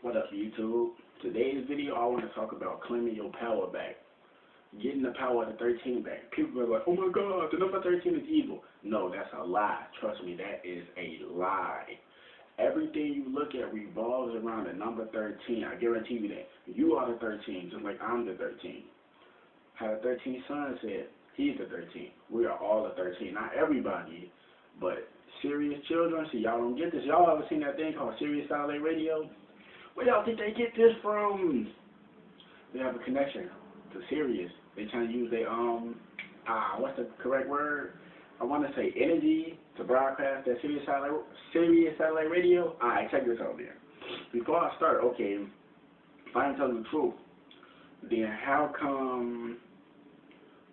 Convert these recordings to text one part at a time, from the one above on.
What up, YouTube? Today's video, I want to talk about claiming your power back. Getting the power of the 13 back. People are like, oh my god, the number 13 is evil. No, that's a lie. Trust me, that is a lie. Everything you look at revolves around the number 13. I guarantee you that. You are the 13, just like I'm the 13. How the 13th son said, he's the 13. We are all the 13. Not everybody, but serious children. See, y'all don't get this. Y'all ever seen that thing called Sirius Satellite Radio? Where y'all think they get this from? They have a connection to Sirius. They trying to use their what's the correct word? I want to say energy to broadcast that Sirius Satellite Radio. Alright, check this out there. Before I start, okay, if I'm telling the truth, then how come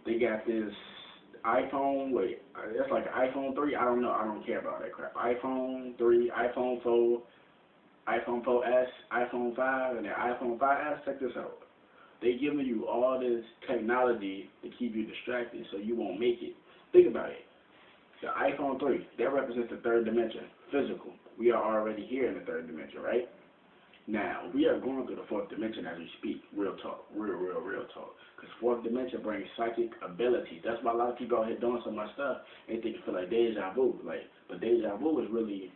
they got this iPhone? Wait, it's like an iPhone 3. I don't know. I don't care about that crap. iPhone 3, iPhone 4. iPhone 4S, iPhone 5, and the iPhone 5S. Check this out. They giving you all this technology to keep you distracted so you won't make it. Think about it. The iPhone 3, that represents the third dimension, physical. We are already here in the third dimension, right? Now, we are going through the fourth dimension as we speak. Real talk. Real talk. Because fourth dimension brings psychic abilities. That's why a lot of people out here doing so much stuff. They think it feel like deja vu. But deja vu is really...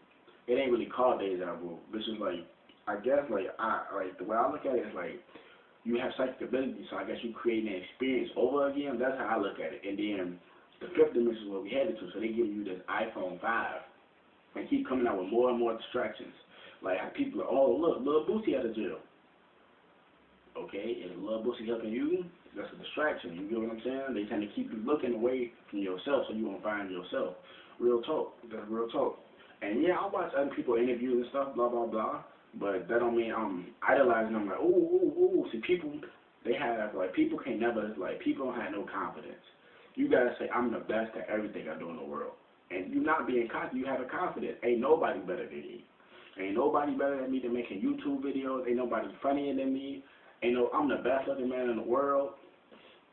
It ain't really called deja vu. This is like, I guess, the way I look at it is like, you have psychic ability, so I guess you creating an experience over again. That's how I look at it. And then the fifth dimension is where we headed to. So they give you this iPhone 5 and keep coming out with more and more distractions. Like people are, oh look, Lil Boosie out of jail. Okay, is Lil Boosie helping you? That's a distraction. You get what I'm saying? They tend to keep you looking away from yourself so you won't find yourself. Real talk. That's real talk. And yeah, I watch other people interviews and stuff, blah, blah, blah. But that don't mean I'm idolizing them like, ooh. See, people, they have, people can't never, people don't have no confidence. You gotta say, I'm the best at everything I do in the world. And you not being cocky, you have a confidence. Ain't nobody better than me. Ain't nobody better than me than making YouTube videos. Ain't nobody funnier than me. I'm the best looking man in the world.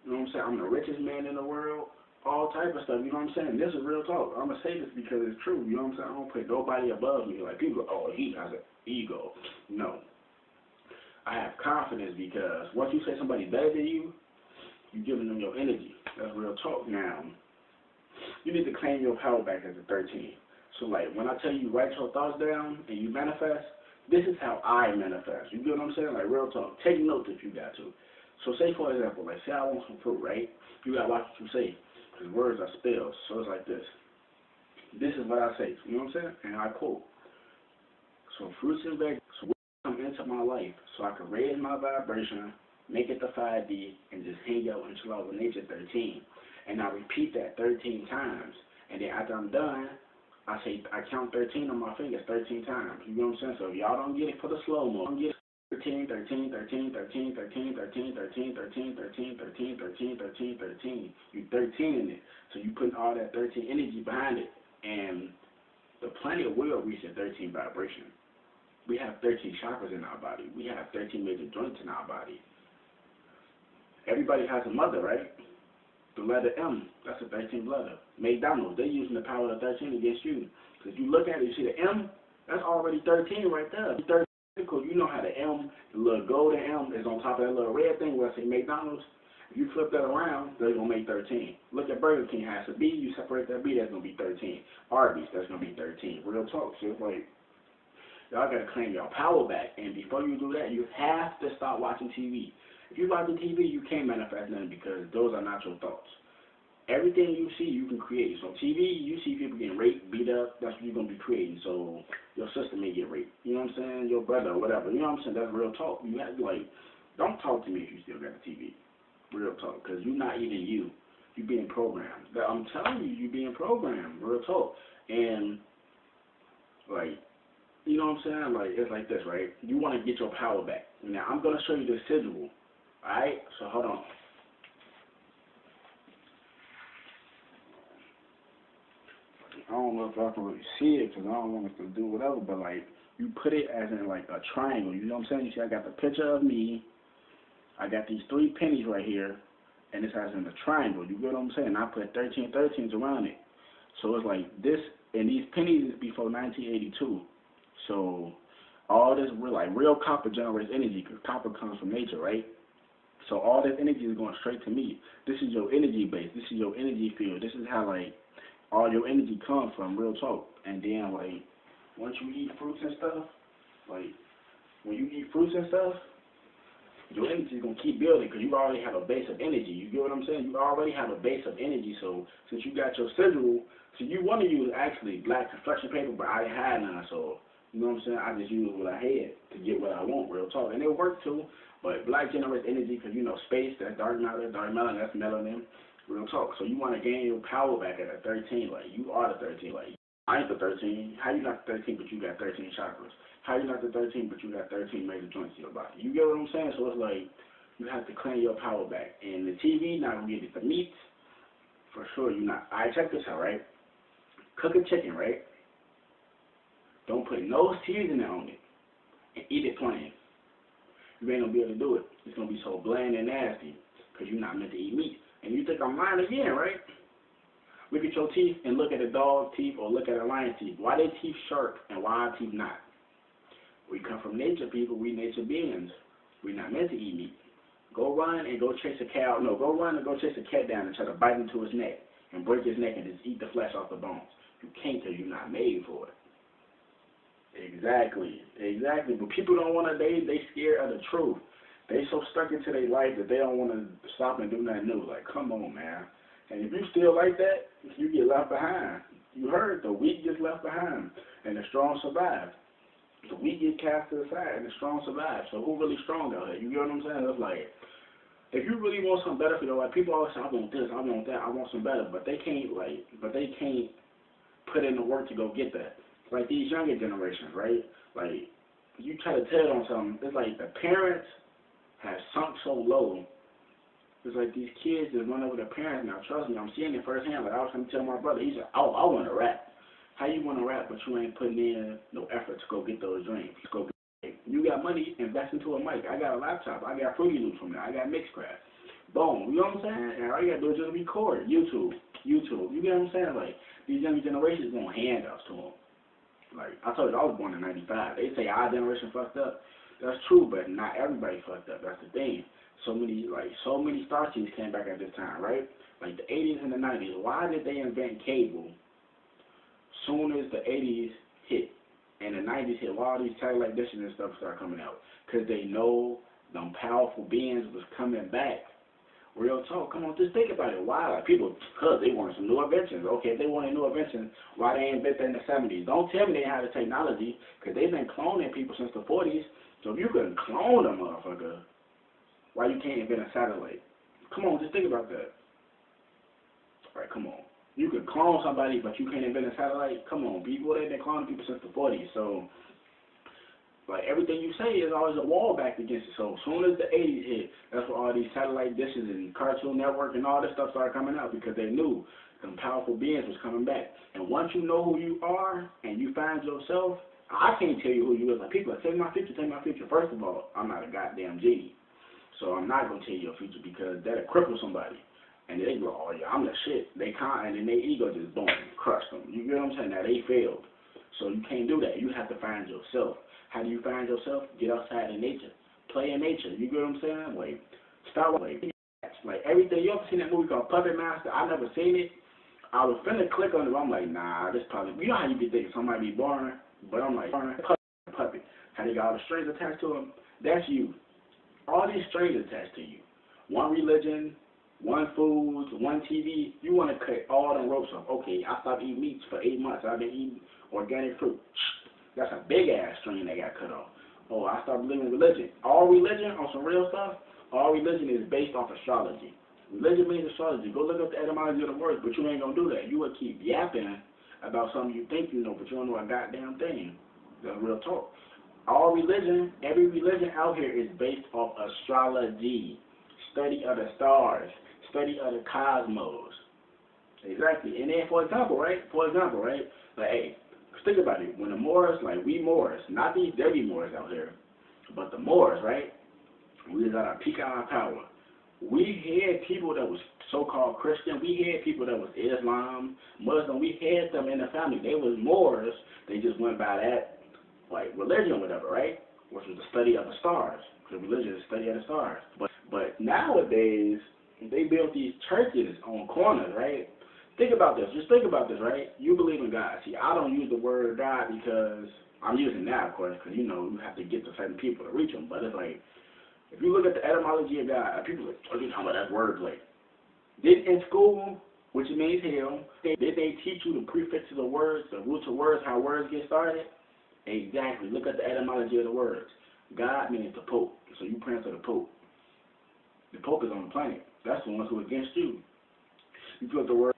You know what I'm saying? I'm the richest man in the world. All type of stuff, you know what I'm saying? This is real talk. I'm going to say this because it's true, you know what I'm saying? I don't put nobody above me. Like, people, oh, he has an ego. No. I have confidence because once you say somebody's better than you, you're giving them your energy. That's real talk. Now, you need to claim your power back as a 13. So, when I tell you write your thoughts down and you manifest, this is how I manifest. You get what I'm saying? Like, real talk. Take notes if you got to. So, say, for example, say I want some fruit, right? You got to watch what you say. Because words are spells, so it's like this. This is what I say, you know what I'm saying? And I quote. So fruits and vegetables come into my life so I can raise my vibration, make it to 5D, and just hang out and chill out with nature 13. And I repeat that 13 times. And then after I'm done, I count 13 on my fingers 13 times. You know what I'm saying? So if y'all don't get it, put a slow-mo. Don't get it. 13, 13, 13, 13, 13, 13, 13, 13, 13, 13, 13, 13, 13. You 13 in it. So you putting all that 13 energy behind it. And the planet will reach a 13 vibration. We have 13 chakras in our body. We have 13 major joints in our body. Everybody has a mother, right? The letter M, that's a 13th letter. McDonald's, they're using the power of 13 against you. Because you look at it, you see the M, that's already 13 right there. You know how the M, the little golden M is on top of that little red thing where I say McDonald's. If you flip that around, they're going to make 13. Look at Burger King, has a B, you separate that B, that's going to be 13. Arby's, that's going to be 13. Real talk. So it's like, y'all got to claim your power back. And before you do that, you have to stop watching TV. If you're watching TV, you can't manifest nothing because those are not your thoughts. Everything you see, you can create. So TV, you see people getting raped, beat up, that's what you're going to be creating. So your sister may get raped. You know what I'm saying? Your brother or whatever. You know what I'm saying? That's real talk. You have to, don't talk to me if you still got a TV. Real talk. Because you're not even you. You're being programmed. I'm telling you, you're being programmed. Real talk. And, you know what I'm saying? It's like this, right? You want to get your power back. Now, I'm going to show you this sigil. Alright? So, hold on. I don't know if y'all can really see it because I don't want us to do whatever, but you put it as in a triangle. You know what I'm saying? You see, I got the picture of me. I got these 3 pennies right here, and it's as in a triangle. You get what I'm saying? I put 13 13s around it. So it's like this, and these pennies is before 1982. So All this real copper generates energy because copper comes from nature, right? So all this energy is going straight to me. This is your energy base. This is your energy field. This is how like all your energy comes from, real talk. And then like once you eat fruits and stuff, like when you eat fruits and stuff, your energy is gonna keep building because you already have a base of energy. You get what I'm saying? You already have a base of energy. So since you got your sigil, so you want to use actually black construction paper, but I had none. So you know what I'm saying? I just use what I had to get what I want, real talk, and it worked too. But black generates energy because you know space, that's dark matter, that's melanin, real talk. So you want to gain your power back at a 13, like you are the 13, like I ain't the 13. How you not the 13 but you got 13 chakras? How you not the 13 but you got 13 major joints in your body? You get what I'm saying? So it's like you have to claim your power back. And the TV not gonna get it. The meat, for sure you not. Alright, check this out, right? Cook a chicken, right? Don't put no seasoning on it and eat it plain. You ain't gonna be able to do it. It's gonna be so bland and nasty because you're not meant to eat meat. And you think I'm lying again, right? Look at your teeth and look at a dog's teeth or look at a lion's teeth. Why they teeth sharp and why our teeth not? We come from nature, people. We nature beings. We're not meant to eat meat. Go run and go chase a cow. No, go run and go chase a cat down and try to bite into his neck and break his neck and just eat the flesh off the bones. You can't because you're not made for it. Exactly. But people don't want to, they scared of the truth. They so stuck into their life that they don't want to stop and do nothing new. Like, come on, man. And if you still like that, you get left behind. You heard, the weak gets left behind and the strong survive. The weak get cast to the side and the strong survive. So who really strong out here? You get what I'm saying? It's like, if you really want something better for your life, people always say, I want this, I want that, I want some better, but they can't put in the work to go get that. Like these younger generations, right? Like, you try to tell them something, it's like the parents have sunk so low. It's like these kids just run over their parents now. Trust me, I'm seeing it firsthand. Like I was trying to tell my brother, he said, oh, I want to rap. How you want to rap, but you ain't putting in no effort to go get those dreams? Go get, you got money, invest into a mic. I got a laptop. I got Fruity Loops from there. I got Mixcraft. Boom. You know what I'm saying? And all you got to do is just record. YouTube. You get what I'm saying? Like, these younger generations want handouts to them. Like, I told you, I was born in 95. They say our generation fucked up. That's true, but not everybody fucked up. That's the thing. So many star seeds came back at this time, right? Like the 80s and the 90s. Why did they invent cable soon as the 80s hit and the 90s hit? Why all these satellite dishes and stuff start coming out? Because they know them powerful beings was coming back. Real talk. Come on, just think about it. Why? Like people, because they wanted some new inventions. Okay, if they wanted new inventions, why they ain't invent that in the 70s? Don't tell me they had the technology, because they've been cloning people since the 40s. So if you couldn't clone a motherfucker, why you can't invent a satellite? Come on, just think about that. All right, come on. You could clone somebody, but you can't invent a satellite? Come on, people. They've been cloning people since the 40s. So, like, everything you say is always a wall back against it. So as soon as the 80s hit, that's where all these satellite dishes and Cartoon Network and all this stuff started coming out, because they knew some powerful beings was coming back. And once you know who you are and you find yourself, I can't tell you who you is. Like, people are, tell me my future, tell me my future. First of all, I'm not a goddamn genie. So I'm not going to tell you your future, because that'll cripple somebody. And they go, oh yeah, I'm the shit. They can't, and then their ego just boom, crushed them. You get what I'm saying? Now they failed. So you can't do that. You have to find yourself. How do you find yourself? Get outside in nature. Play in nature. You get what I'm saying? Like, start with, like everything. You ever seen that movie called Puppet Master? I never seen it. I was finna click on it, but I'm like, nah, this probably, you know how you be thinking somebody be boring, but I'm like, puppet. How they got all the strings attached to them? That's you. All these strings attached to you. One religion, one food, one TV. You want to cut all them ropes off. Okay, I stopped eating meats for 8 months. I've been eating organic fruit. That's a big ass string that got cut off. Oh, I stopped believing in religion. All religion, on some real stuff, all religion is based off astrology. Religion means astrology. Go look up the etymology of the words, but you ain't going to do that. You will keep yapping about something you think you know, but you don't know a goddamn thing. That's real talk. All religion, every religion out here is based off astrology. Study of the stars. Study of the cosmos. Exactly. And then, for example, right? Like, hey, think about it. When the Moors, like we Moors, not these dirty Moors out here, but the Moors, right? We was at our peak of our power. We had people that was so-called Christian. We had people that was Islam, Muslim. We had them in the family. They was Moors. They just went by that like religion or whatever, right? Which was the study of the stars. Because religion is the study of the stars. But nowadays, they build these churches on corners, right? Think about this. Just think about this, right? You believe in God. See, I don't use the word God because I'm using that, of course, because, you know, you have to get to certain people to reach them. But it's like, if you look at the etymology of God, people are like, what are you talking about that word play? Did in school, which means hell, did they teach you the prefixes of words, the roots of words, how words get started? Exactly. Look at the etymology of the words. God means the Pope. So you pray to the Pope. The Pope is on the planet. That's the ones who are against you. You put the word,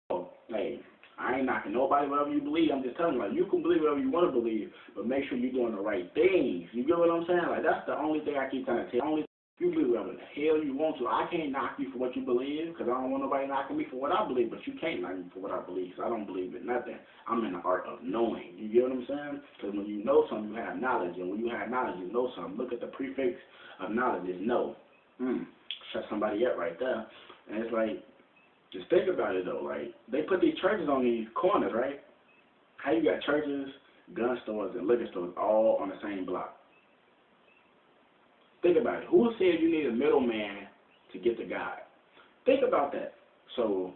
oh, hey, I ain't knocking nobody, whatever you believe. I'm just telling you, like, you can believe whatever you want to believe, but make sure you're doing the right things. You get what I'm saying? Like, that's the only thing I keep trying to tell you. You believe whatever the hell you want to. I can't knock you for what you believe, because I don't want nobody knocking me for what I believe, but you can't knock me for what I believe, because I don't believe in nothing. I'm in the art of knowing. You get what I'm saying? Because when you know something, you have knowledge, and when you have knowledge, you know something. Look at the prefix of knowledge is know. Shut somebody up right there. And it's like, just think about it, though. Like, they put these churches on these corners, right? How you got churches, gun stores, and liquor stores all on the same block? Think about it. Who said you need a middleman to get to God? Think about that. So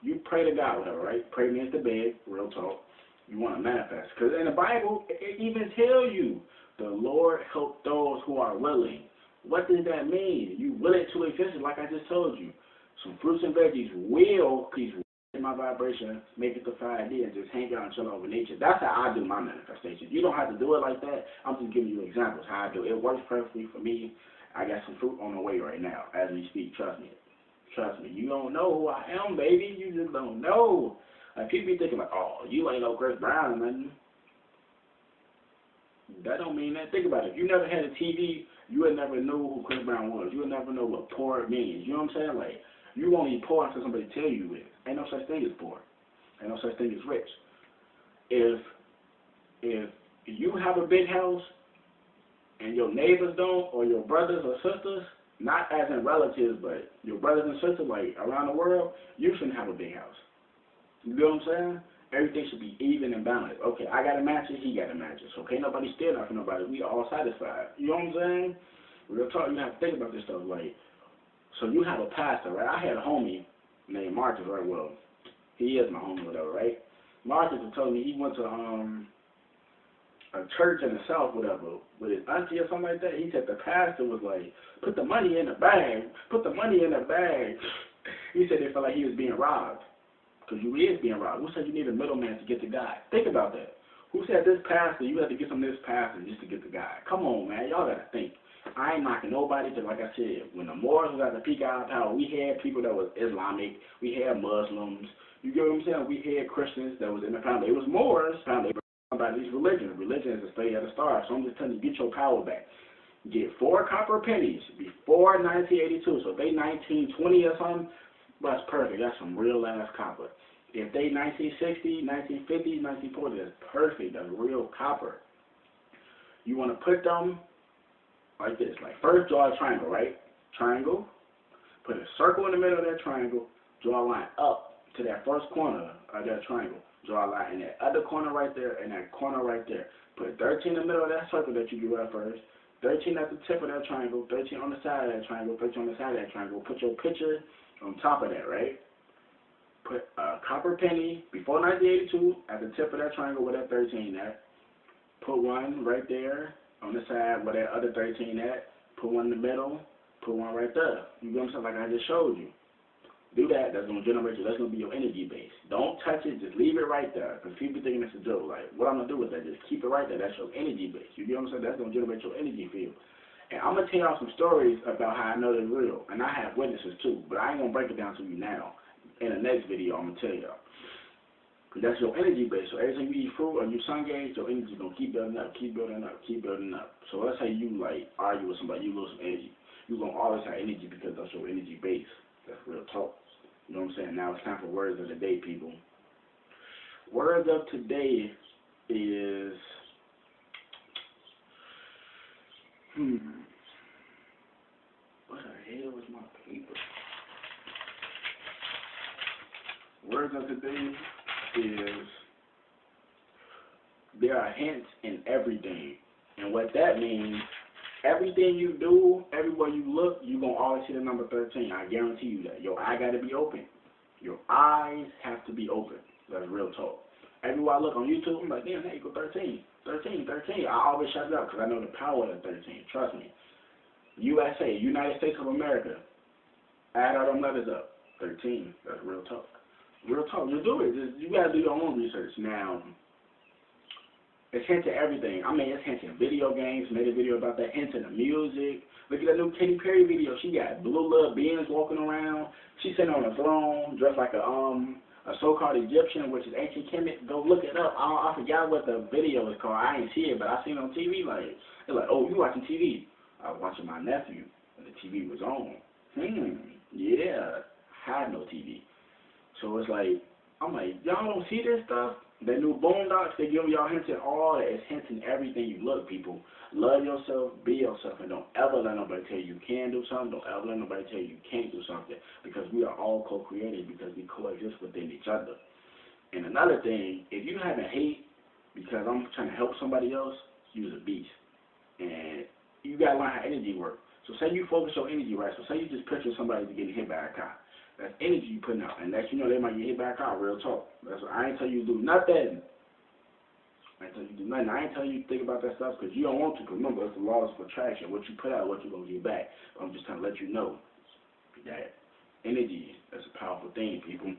you pray to God, whatever, right? Pray means to beg, real talk. You want to manifest. Because in the Bible, it even tells you, the Lord help those who are willing. What does that mean? You will it to existence, like I just told you. Some fruits and veggies will in my vibration, make it to 5D, and just hang out and chill out with nature. That's how I do my manifestation. You don't have to do it like that. I'm just giving you examples how I do it. It works perfectly for me. I got some fruit on the way right now as we speak. Trust me. Trust me. You don't know who I am, baby. You just don't know. Like, people be thinking like, oh, you ain't no Chris Brown or nothing. That don't mean that. Think about it. If you never had a TV, you would never know who Chris Brown was. You would never know what poor means. You know what I'm saying? Like, you won't be poor until somebody tell you it. Ain't no such thing as poor. Ain't no such thing as rich. If you have a big house and your neighbors don't, or your brothers or sisters, not as in relatives, but your brothers and sisters, like around the world, you shouldn't have a big house. You know what I'm saying? Everything should be even and balanced. Okay, I got a mattress, he got a mattress. Okay, nobody steal out from nobody. We all satisfied. You know what I'm saying? Real talk, you have to think about this stuff. Like, so you have a pastor, right? I had a homie named Marcus, right? Well, he is my homie, whatever, right? Marcus told me he went to a church in the South, whatever, with his auntie or something like that. He said the pastor was like, put the money in the bag, put the money in the bag. He said they felt like he was being robbed. Because you is being robbed. Who said you need a middleman to get to God? Think about that. Who said this pastor, you have to get some of this pastor just to get to God? Come on, man. Y'all got to think. I ain't knocking nobody, because like I said, when the Moors was at the peak of our power, we had people that was Islamic, we had Muslims, you get what I'm saying? We had Christians that was in the family. It was Moors, family, about these religions. Religion is the study of the stars. So I'm just telling you, get your power back. Get 4 copper pennies before 1982. So if they 1920 or something, that's perfect. That's some real ass copper. If they 1960, 1950, 1940, that's perfect. That's real copper. You want to put them like this. Like, first draw a triangle, right? Triangle. Put a circle in the middle of that triangle. Draw a line up to that first corner of that triangle. Draw a line in that other corner right there and that corner right there. Put 13 in the middle of that circle that you drew out first. 13 at the tip of that triangle. 13 on the side of that triangle. 13 on the side of that triangle. Put your picture on top of that, right? Put a copper penny before 1982 at the tip of that triangle with that 13 at. Put one right there on the side where that other 13 at. Put one in the middle. Put one right there. You know what I'm saying? Like I just showed you. Do that. That's going to generate you. That's going to be your energy base. Don't touch it. Just leave it right there. Because people thinking it's a joke. Like, what I'm going to do with that? Just keep it right there. That's your energy base. You know what I'm saying? That's going to generate your energy field. And I'm going to tell y'all some stories about how I know they're real. And I have witnesses too. But I ain't going to break it down to you now. In the next video, I'm going to tell y'all. Because that's your energy base. So every time you eat fruit or you sun gaze, your energy is going to keep building up, keep building up, keep building up. So let's say you, like, argue with somebody, you lose some energy. You're going to always have energy because that's your energy base. That's real talk. You know what I'm saying? Now it's time for words of the day, people. Words of today is... What the hell is my paper? Words of today is, there are hints in everything. that means everything you do, everywhere you look, you're going to always see the number 13. I guarantee you that. Your eye got to be open. Your eyes have to be open. That's real talk. Everywhere I look on YouTube, I'm like, damn, that equal 13. 13, 13. I always shout it out because I know the power of the 13. Trust me. USA, United States of America. Add all them letters up. 13. That's real talk. Real talk. You do it. You got to do your own research. Now, it's hinting everything. I mean, it's hinting video games. Made a video about that. Hinting the music. Look at that new Katy Perry video. She got blue little beings walking around. She's sitting on a throne, dressed like a so-called Egyptian, which is ancient Kemet. Go look it up. I forgot what the video is called. I ain't see it, but I seen it on TV. Like, they're like, oh, you watching TV? I was watching my nephew, and the TV was on. Yeah, I had no TV. So it's like, I'm like, y'all don't see this stuff? The new Boondocks, they give y'all hinting all that. It's hinting everything you look, people. Love yourself, be yourself, and don't ever let nobody tell you can do something. Don't ever let nobody tell you can't do something, because we are all co-created, because we coexist within each other. And another thing, if you having hate because I'm trying to help somebody else, you're a beast. And you got to learn how energy works. So say you focus your energy right. So say you just picture somebody getting hit by a car. That's energy you putting out. And next you know they might get hit by a car, real talk. That's what I ain't tell you to do nothing. I ain't tell you to do nothing. I ain't tell you to think about that stuff because you don't want to. Because remember, it's the law of attraction. What you put out, what you're going to get back. But I'm just trying to let you know that energy is a powerful thing, people.